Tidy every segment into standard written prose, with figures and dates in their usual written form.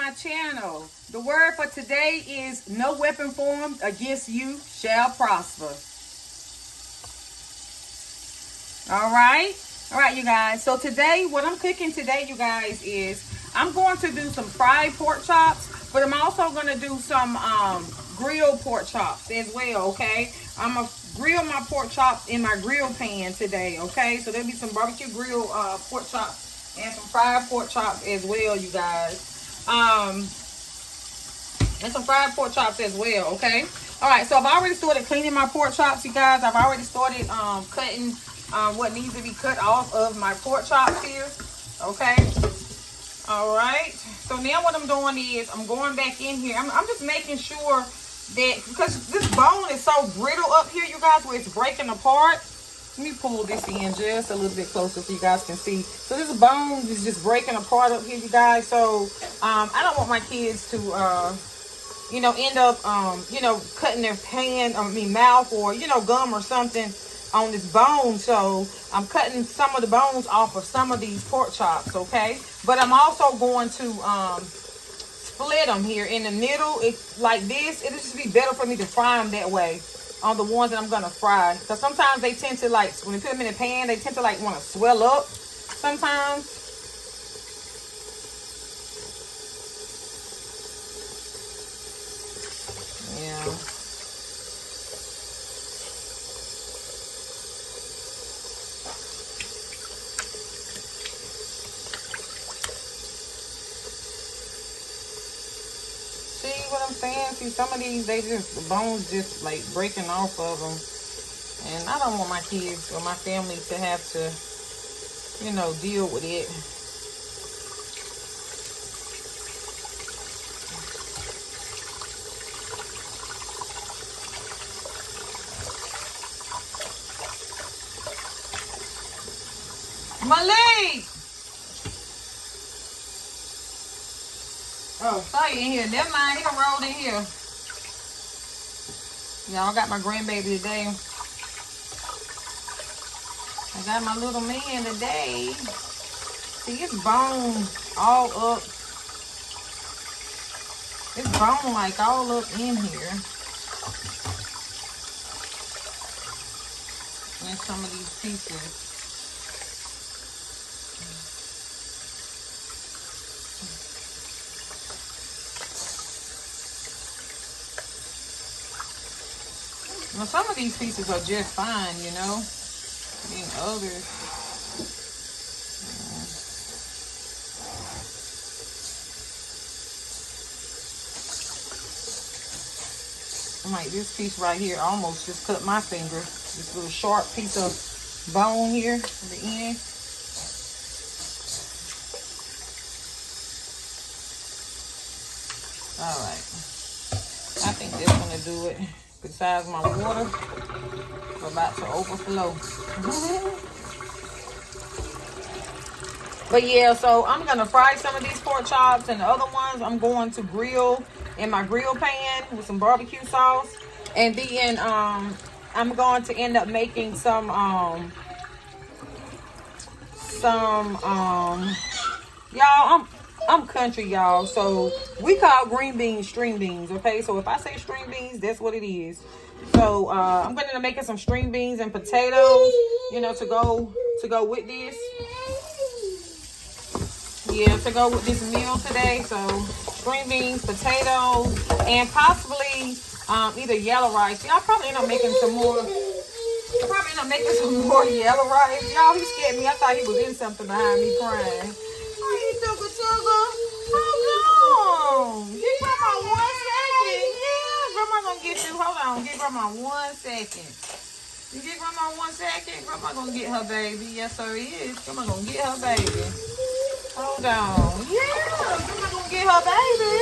my channel. The word for today is no weapon formed against you shall prosper. All right, you guys. So today, what I'm cooking today, you guys, is I'm going to do some fried pork chops, but I'm also going to do some grilled pork chops as well, okay? I'm going to grill my pork chops in my grill pan today, okay? So there'll be some barbecue grill pork chops and some fried pork chops as well, you guys. And some fried pork chops as well, okay? All right, so I've already started cleaning my pork chops, you guys. I've already started cutting what needs to be cut off of my pork chops here, okay? All right, so now what I'm doing is I'm going back in here. I'm just making sure that, because this bone is so brittle up here, you guys, where it's breaking apart. Let me pull this in just a little bit closer so you guys can see. So this bone is just breaking apart up here, you guys. So I don't want my kids to, you know, end up, you know, cutting their mouth or, you know, gum or something on this bone. So I'm cutting some of the bones off of some of these pork chops, okay? But I'm also going to split them here in the middle. It's like this. It'll just be better for me to fry them that way on the ones that I'm gonna fry. Because sometimes they tend to, like, when you put them in the pan, they tend to like want to swell up sometimes. Yeah. See what I'm saying? See, some of these, the bones just like breaking off of them. And I don't want my kids or my family to have to, you know, deal with it. Malik! Oh, saw you in here. Never mind, he done rolled in here. Y'all got my grandbaby today. I got my little man today. See, his bone all up. His bone like all up in here. And some of these pieces. Now, some of these pieces are just fine, you know. And others. Like this piece right here almost just cut my finger. This little sharp piece of bone here at the end. All right. I think that's gonna do it. Besides my water, we're about to overflow. But yeah, so I'm gonna fry some of these pork chops, and the other ones I'm going to grill in my grill pan with some barbecue sauce. And then I'm going to end up making some y'all, I'm country, y'all, so we call green beans string beans, okay? So if I say string beans, that's what it is. So I'm gonna be making some string beans and potatoes, you know, to go with this. Yeah, to go with this meal today. So string beans, potatoes, and possibly either yellow rice. Y'all probably end up making some more. I'll probably end up making some more yellow rice. Y'all, he scared me. I thought he was in something behind me crying. Sugar. Hold on. Give Grandma 1 second. Yeah, Grandma gonna get you. Hold on. Give Grandma 1 second. You give Grandma 1 second. Grandma gonna get her baby. Yes, sir, it is. Grandma gonna get her baby. Hold on. Yeah, Grandma gonna get her baby.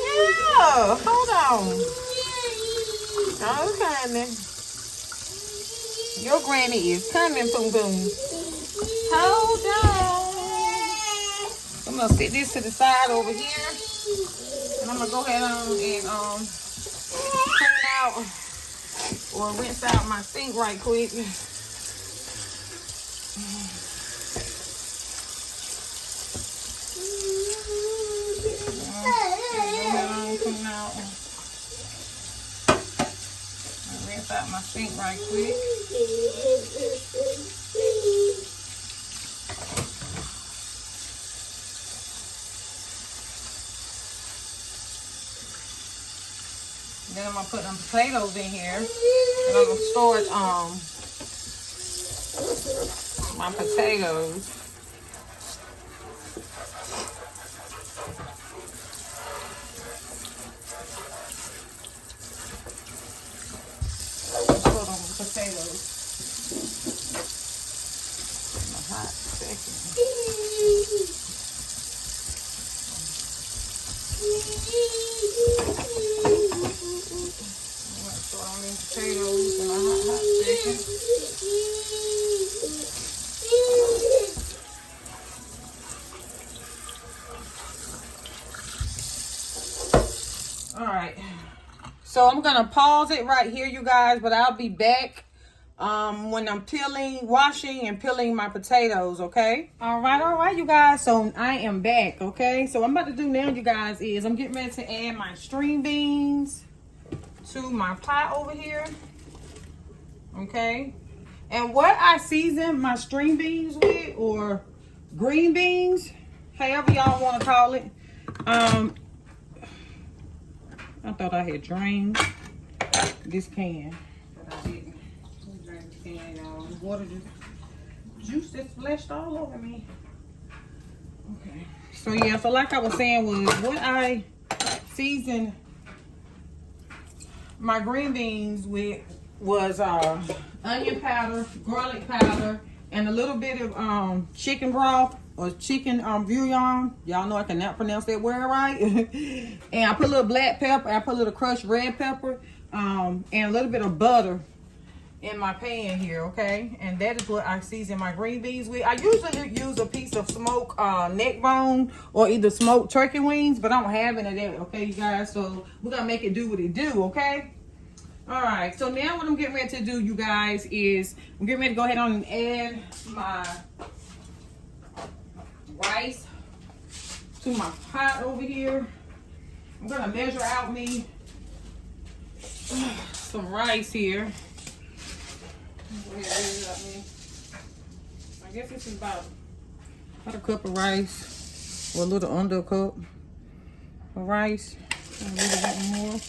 Yeah, hold on. Okay, your granny is coming, Poom Poom. Hold on. I'm gonna sit this to the side over here, and I'm gonna go ahead on and clean out or rinse out my sink right quick. rinse out my sink right quick. Then I'm gonna put them potatoes in here, and I'm gonna store my potatoes. Put on the potatoes. In a hot second. Throw on these potatoes in a hot second. All right. So I'm gonna pause it right here, you guys, but I'll be back when I'm washing and peeling my potatoes, okay? All right, you guys. So I am back, okay? So what I'm about to do now, you guys, is I'm getting ready to add my string beans to my pot over here, okay? And what I season my string beans with, or green beans, however y'all want to call it. I thought I had drained this can, but I didn't. Drain the can, y'all. The water juice just splashed all over me. Okay. So yeah, so like I was saying, was what I seasoned my green beans with was onion powder, garlic powder, and a little bit of chicken broth or chicken bouillon. Y'all know I cannot pronounce that word right. And I put a little black pepper. I put a little crushed red pepper, and a little bit of butter in my pan here, okay? And that is what I season my green beans with. I usually use a piece of smoked neck bone or either smoked turkey wings, but I don't have any of that, okay, you guys? So we're gonna make it do what it do, okay? All right, so now what I'm getting ready to do, you guys, is I'm getting ready to go ahead on and add my rice to my pot over here. I'm gonna measure out me some rice here. Go ahead and measure out me. I guess this is about a cup of rice, or a little under a cup of rice, a little bit more.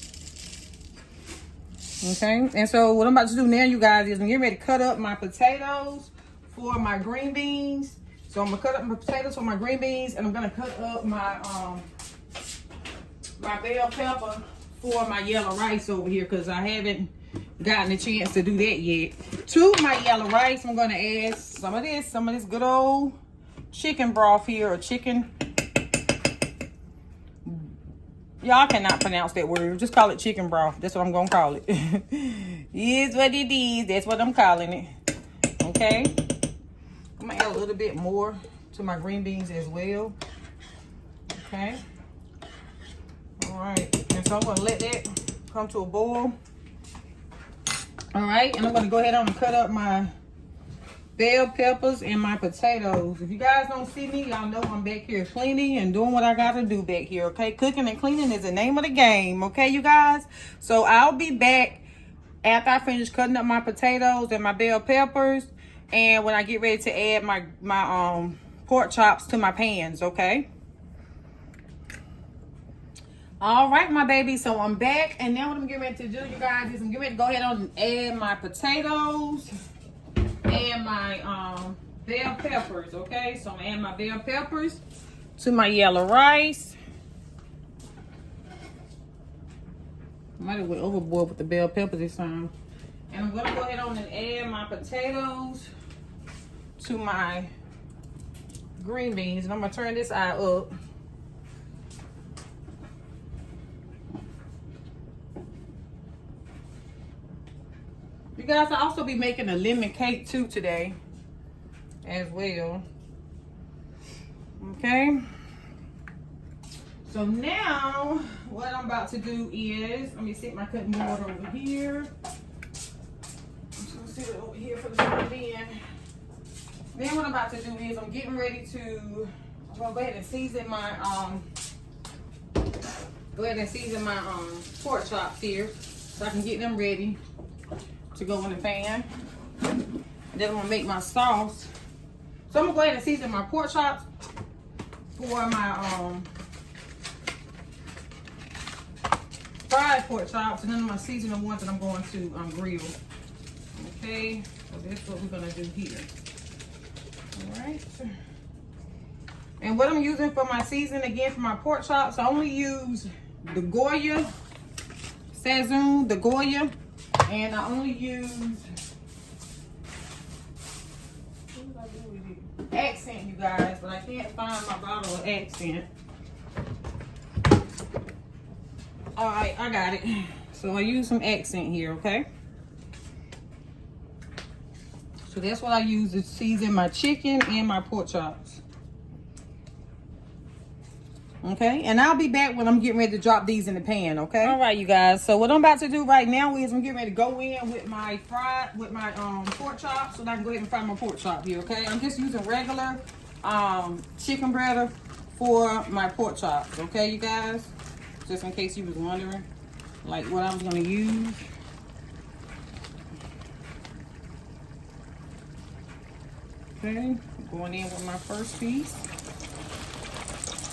Okay, and so what I'm about to do now, you guys, is I'm getting ready to cut up my potatoes for my green beans. So I'm gonna cut up my potatoes for my green beans, and I'm gonna cut up my my bell pepper for my yellow rice over here, because I haven't gotten a chance to do that yet. To my yellow rice, I'm gonna add some of this good old chicken broth here, or chicken. Y'all cannot pronounce that word. Just call it chicken broth. That's what I'm gonna call it. Is what it is. That's what I'm calling it. Okay. I'm gonna add a little bit more to my green beans as well. Okay. All right. And so I'm gonna let that come to a boil. All right. And I'm gonna go ahead on and cut up my bell peppers and my potatoes. If you guys don't see me, y'all know I'm back here cleaning and doing what I gotta do back here, okay? Cooking and cleaning is the name of the game, okay, you guys? So I'll be back after I finish cutting up my potatoes and my bell peppers, and when I get ready to add my pork chops to my pans, okay? All right, my baby, so I'm back, and now what I'm getting ready to do, you guys, is I'm getting ready to go ahead on and add my potatoes and my bell peppers, okay? So I'm adding my bell peppers to my yellow rice. Might have went overboard with the bell peppers this time. And I'm gonna go ahead on and add my potatoes to my green beans, and I'm gonna turn this eye up. You guys, I'll also be making a lemon cake too today as well. Okay. So now what I'm about to do is, let me set my cutting board over here. I'm just gonna sit it over here for the time being. Then what I'm about to do is I'm getting ready to, I'm gonna go ahead and season my pork chops here so I can get them ready. to go in the pan. And then I'm gonna make my sauce. So I'm gonna go ahead and season my pork chops for my fried pork chops, and then I'm gonna season the ones that I'm going to grill. Okay, so that's what we're gonna do here. All right. And what I'm using for my seasoning again for my pork chops, I only use the Goya, Sazon, the Goya, and I only use, what did I do with it? Accent, you guys, but I can't find my bottle of Accent. All right, I got it. So I use some Accent here, okay? So that's what I use to season my chicken and my pork chops. Okay, and I'll be back when I'm getting ready to drop these in the pan, okay? All right, you guys. So what I'm about to do right now is I'm getting ready to go in with my pork chops, so that I can go ahead and fry my pork chop here, okay? I'm just using regular chicken breader for my pork chops, okay, you guys? Just in case you was wondering, like, what I was gonna use. Okay, going in with my first piece.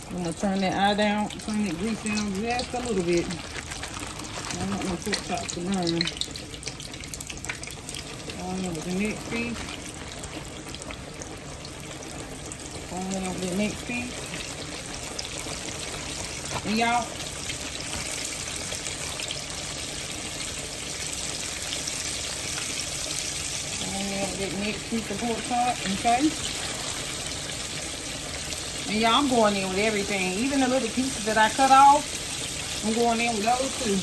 I'm gonna turn that eye down, turn that grease down just a little bit. I don't want my pork chops to burn. Going in with the next piece. Going in with the next piece. And y'all, going in with that next piece of pork chop, okay? And y'all, I'm going in with everything. Even the little pieces that I cut off, I'm going in with those too.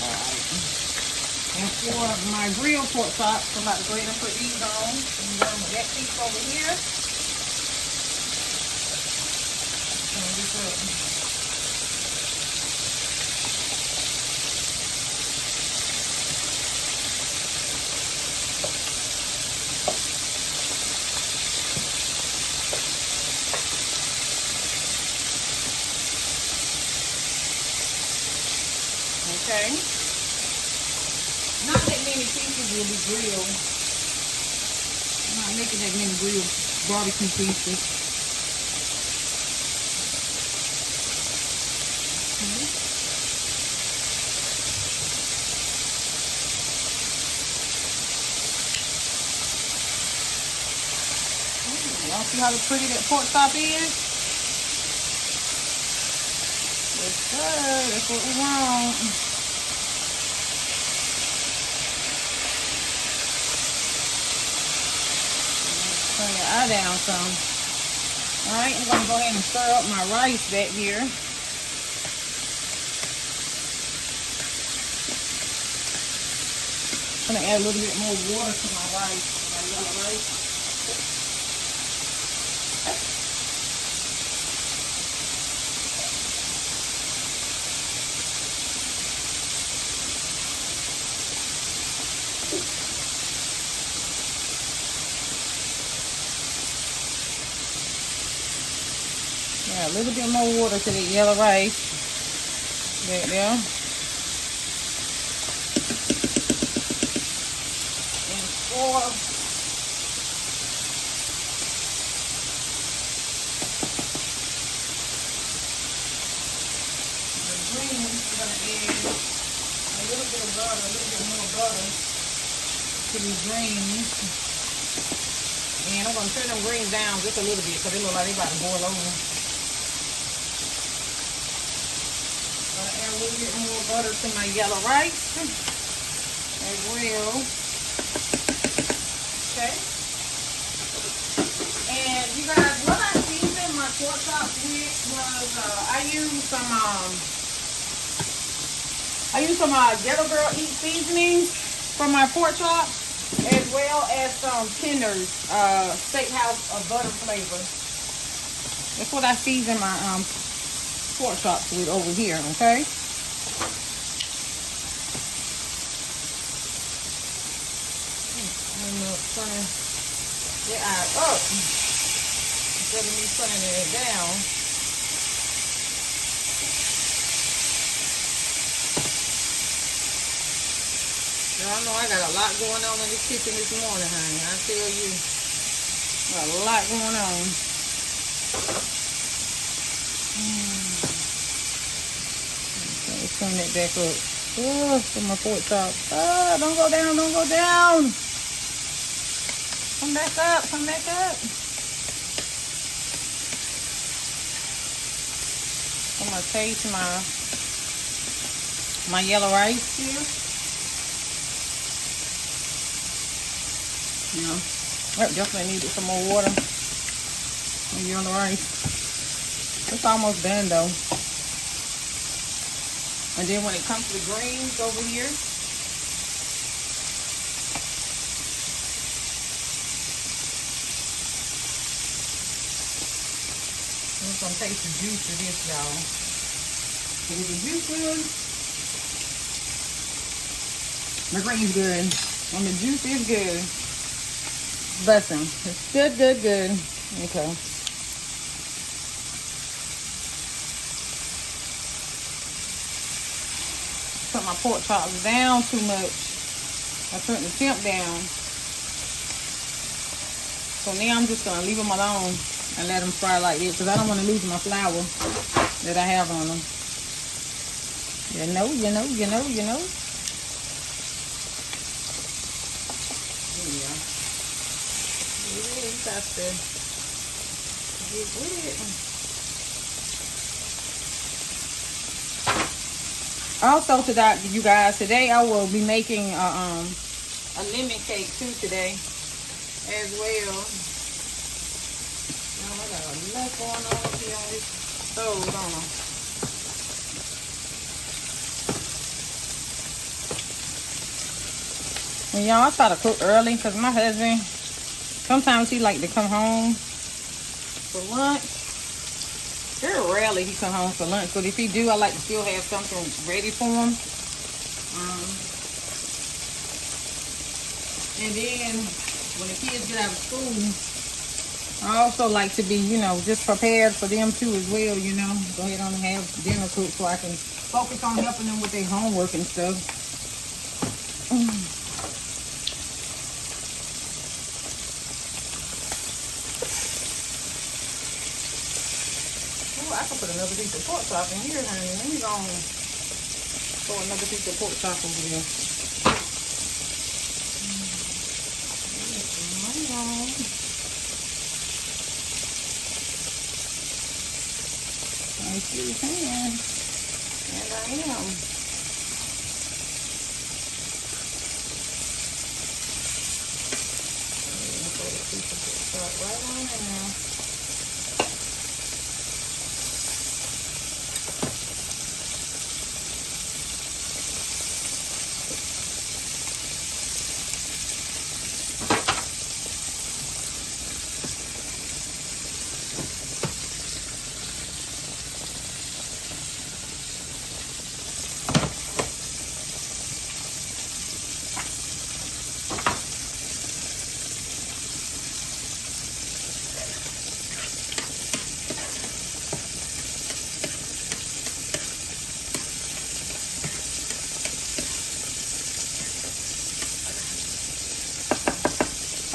Alright. And for my grilled pork chops, I'm about to go ahead and put these on. I'm going with that piece over here. Okay. Not that many pieces will be grilled. I'm not making that many grilled barbecue pieces. Y'all see how pretty that pork chop is? Yes, sir. That's what we want. Turn your eye down some. Alright, I'm going to go ahead and stir up my rice back here. I'm going to add a little bit more water to my rice, my yellow rice. Yeah, a little bit more water to the yellow rice. Right there. And for the greens, I'm going to add a little bit of butter, a little bit more butter to these greens. And I'm going to turn them greens down just a little bit because they look like they're about to boil over. A little bit more butter to my yellow rice as well. Okay. And you guys, what I seasoned my pork chops with was I used some Ghetto Girl Eat seasoning for my pork chops, as well as some Tenders Steakhouse butter flavor. That's what I season my pork chops with over here, okay? Turning the eye up instead of me turning it down. Y'all know I got a lot going on in this kitchen this morning, honey. I tell you, got a lot going on. Okay, turn that back up. Oh, for my pork chop. Oh, don't go down, don't go down. Come back up, come back up. I'm gonna taste my yellow rice here. You know, I definitely needed some more water. The yellow rice. It's almost done though. And then when it comes to the greens over here, I'm gonna taste the juice of this, y'all. Is the juice good? The green's good. And the juice is good. Blessing. It's good, good, good. Okay. Put my pork chops down too much. I turned the temp down. So now I'm just gonna leave them alone and let them fry like this because I don't want to lose my flour that I have on them. You know. Yeah. You got to get with it. Also today, you guys, today I will be making a lemon cake too today as well. Now I got a lot going on up here on this stove, don't I? And y'all, I try to cook early because my husband, sometimes he like to come home for lunch. Very rarely he come home for lunch, but if he do, I like to still have something ready for him. And then when the kids get out of school, I also like to be, you know, just prepared for them too as well, you know. Go ahead on and have dinner cooked so I can focus on helping them with their homework and stuff. I can put another piece of pork chop in here, honey. Let me go and throw another piece of pork chop over there. Nice you can. And I am. Throw a piece of pork chop right on in there.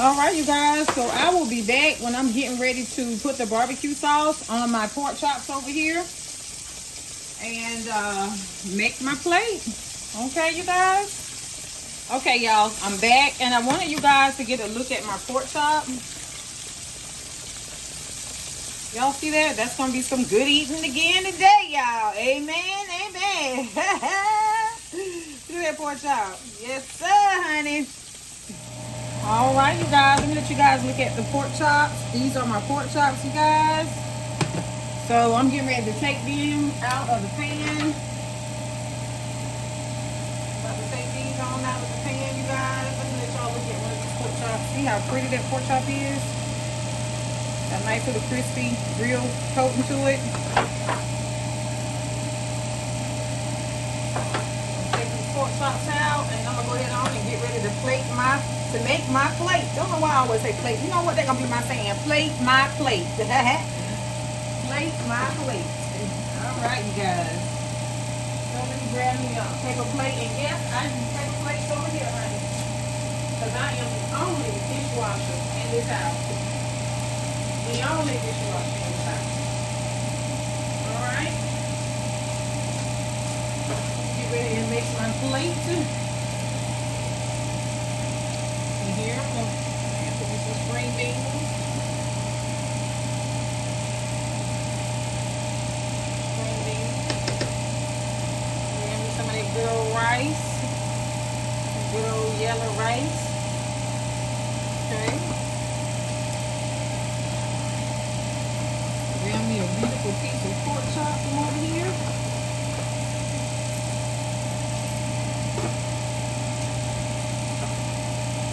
All right, you guys, so I will be back when I'm getting ready to put the barbecue sauce on my pork chops over here and make my plate. Okay, you guys? Okay, y'all, I'm back, and I wanted you guys to get a look at my pork chop. Y'all see that? That's going to be some good eating again today, y'all. Amen, amen. Look at that pork chop. Yes, sir, honey. All right, you guys, let me let you guys look at the pork chops. These are my pork chops, you guys. So I'm getting ready to take them out of the pan. About to take these on out of the pan, you guys. Let me let y'all look at one of these pork chops. See how pretty that pork chop is? Got a nice little crispy, real coating to it. Take these pork chops out, and I'm gonna go ahead on and get ready to plate my to make my plate. Don't know why I always say plate. You know what? They're gonna be my saying. Plate my plate. Plate my plate. All right, you guys. So let me grab me a paper plate. And yes, I use paper plates over here, honey. Because I am the only dishwasher in this house. The only dishwasher in this house. Alright. Get ready to mix my plate. And here, I'm going to put some spring beans. Spring beans. And some of that good old rice. Good old yellow rice. Okay. Grab me a beautiful piece of pork chop from over here.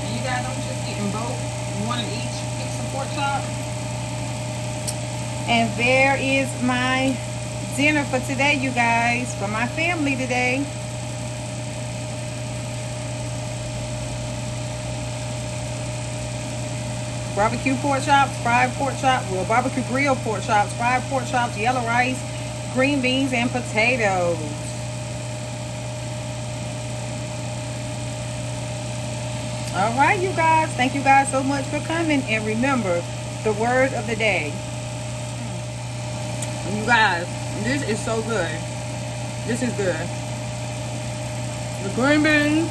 And you guys, I'm just getting both, one of each piece of pork chop. And there is my dinner for today, you guys, for my family today. Barbecue pork chops, fried pork chops, well, barbecue grill pork chops, fried pork chops, yellow rice, green beans, and potatoes. All right, you guys. Thank you guys so much for coming. And remember, the word of the day. You guys, this is so good. This is good. The green beans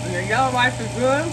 and the yellow rice is good.